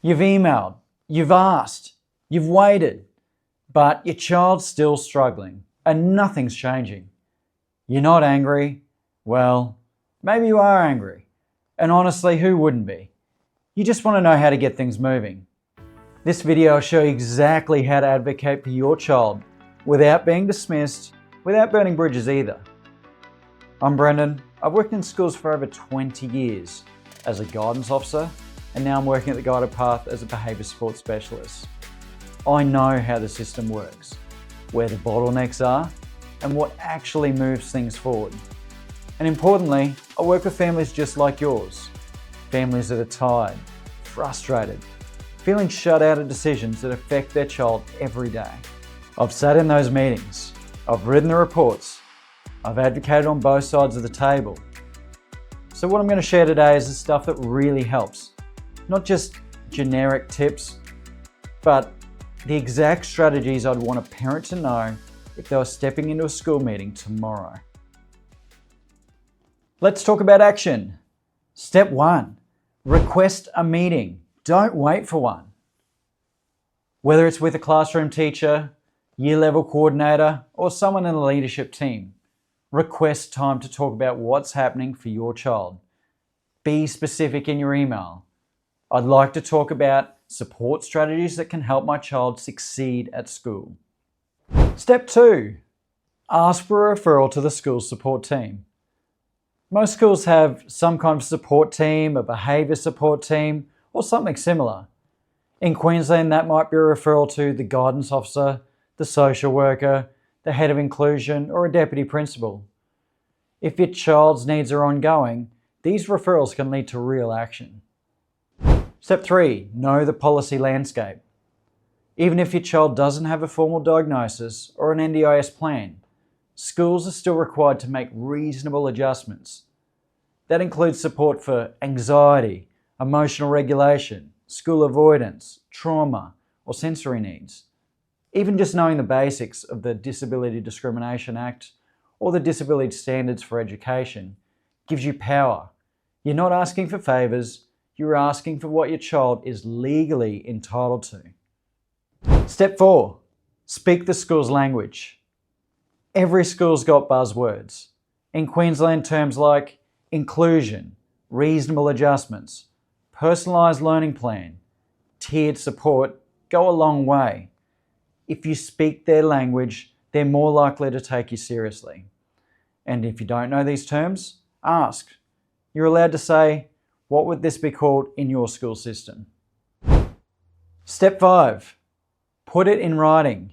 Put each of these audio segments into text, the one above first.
You've emailed, you've asked, you've waited, but your child's still struggling and nothing's changing. You're not angry. Well, maybe you are angry. And honestly, who wouldn't be? You just want to know how to get things moving. This video will show you exactly how to advocate for your child without being dismissed, without burning bridges either. I'm Brendan. I've worked in schools for over 20 years as a guidance officer, and now I'm working at the Guided Path as a Behaviour Support Specialist. I know how the system works, where the bottlenecks are, and what actually moves things forward. And importantly, I work with families just like yours. Families that are tired, frustrated, feeling shut out of decisions that affect their child every day. I've sat in those meetings, I've written the reports, I've advocated on both sides of the table. So what I'm going to share today is the stuff that really helps. Not just generic tips, but the exact strategies I'd want a parent to know if they were stepping into a school meeting tomorrow. Let's talk about action. Step 1, request a meeting. Don't wait for one. Whether it's with a classroom teacher, year level coordinator, or someone in the leadership team, request time to talk about what's happening for your child. Be specific in your email. I'd like to talk about support strategies that can help my child succeed at school. Step 2, ask for a referral to the school support team. Most schools have some kind of support team, a behaviour support team, or something similar. In Queensland, that might be a referral to the guidance officer, the social worker, the head of inclusion, or a deputy principal. If your child's needs are ongoing, these referrals can lead to real action. Step 3, know the policy landscape. Even if your child doesn't have a formal diagnosis or an NDIS plan, schools are still required to make reasonable adjustments. That includes support for anxiety, emotional regulation, school avoidance, trauma, or sensory needs. Even just knowing the basics of the Disability Discrimination Act or the Disability Standards for Education gives you power. You're not asking for favours, you're asking for what your child is legally entitled to. Step 4, speak the school's language. Every school's got buzzwords. In Queensland, terms like inclusion, reasonable adjustments, personalised learning plan, tiered support go a long way. If you speak their language, they're more likely to take you seriously. And if you don't know these terms, ask. You're allowed to say, what would this be called in your school system? Step 5, put it in writing.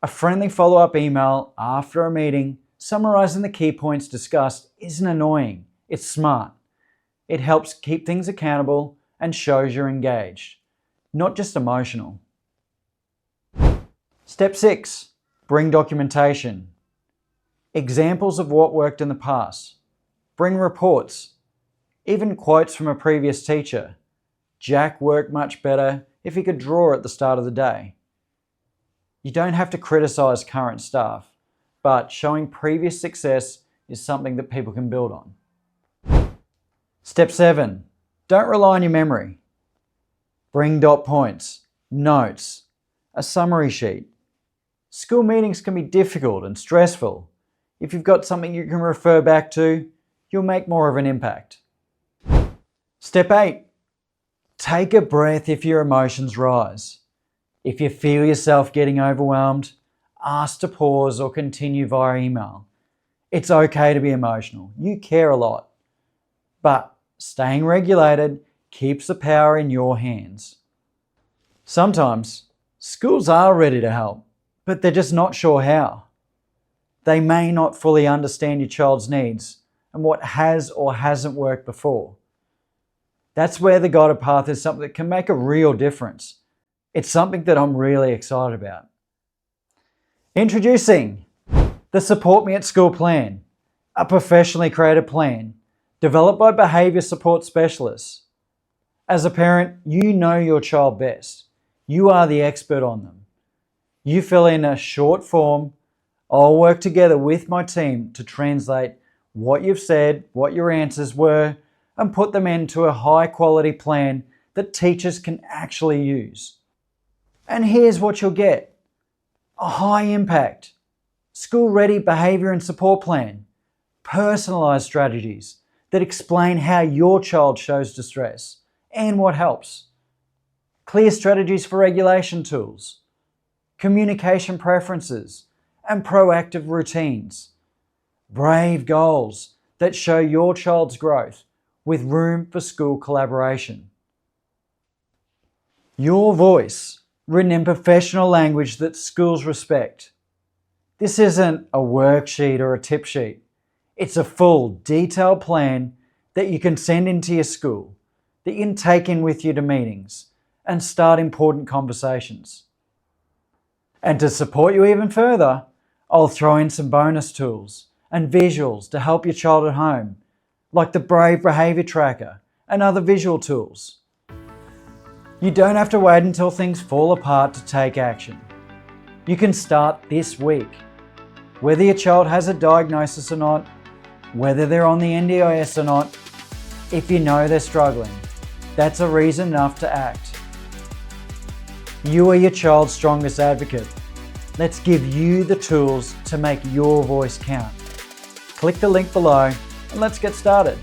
A friendly follow-up email after a meeting summarising the key points discussed isn't annoying, it's smart. It helps keep things accountable and shows you're engaged, not just emotional. Step 6, bring documentation. Examples of what worked in the past. Bring reports, even quotes from a previous teacher. Jack worked much better if he could draw at the start of the day. You don't have to criticise current staff, but showing previous success is something that people can build on. Step 7, don't rely on your memory. Bring dot points, notes, a summary sheet. School meetings can be difficult and stressful. If you've got something you can refer back to, you'll make more of an impact. Step 8, take a breath if your emotions rise. If you feel yourself getting overwhelmed, ask to pause or continue via email. It's okay to be emotional. You care a lot. But staying regulated keeps the power in your hands. Sometimes schools are ready to help, but they're just not sure how. They may not fully understand your child's needs and what has or hasn't worked before. That's where the Guided Path is something that can make a real difference. It's something that I'm really excited about. Introducing the Support Me at School plan, a professionally created plan developed by Behaviour Support Specialists. As a parent, you know your child best. You are the expert on them. You fill in a short form. I'll work together with my team to translate what you've said, what your answers were, and put them into a high quality plan that teachers can actually use. And here's what you'll get: a high impact, school-ready behaviour and support plan, personalised strategies that explain how your child shows distress and what helps, clear strategies for regulation tools, communication preferences, and proactive routines, brave goals that show your child's growth with room for school collaboration. Your voice, written in professional language that schools respect. This isn't a worksheet or a tip sheet. It's a full, detailed plan that you can send into your school, that you can take in with you to meetings and start important conversations. And to support you even further, I'll throw in some bonus tools and visuals to help your child at home, like the Brave Behaviour Tracker and other visual tools. You don't have to wait until things fall apart to take action. You can start this week. Whether your child has a diagnosis or not, whether they're on the NDIS or not, if you know they're struggling, that's a reason enough to act. You are your child's strongest advocate. Let's give you the tools to make your voice count. Click the link below and let's get started.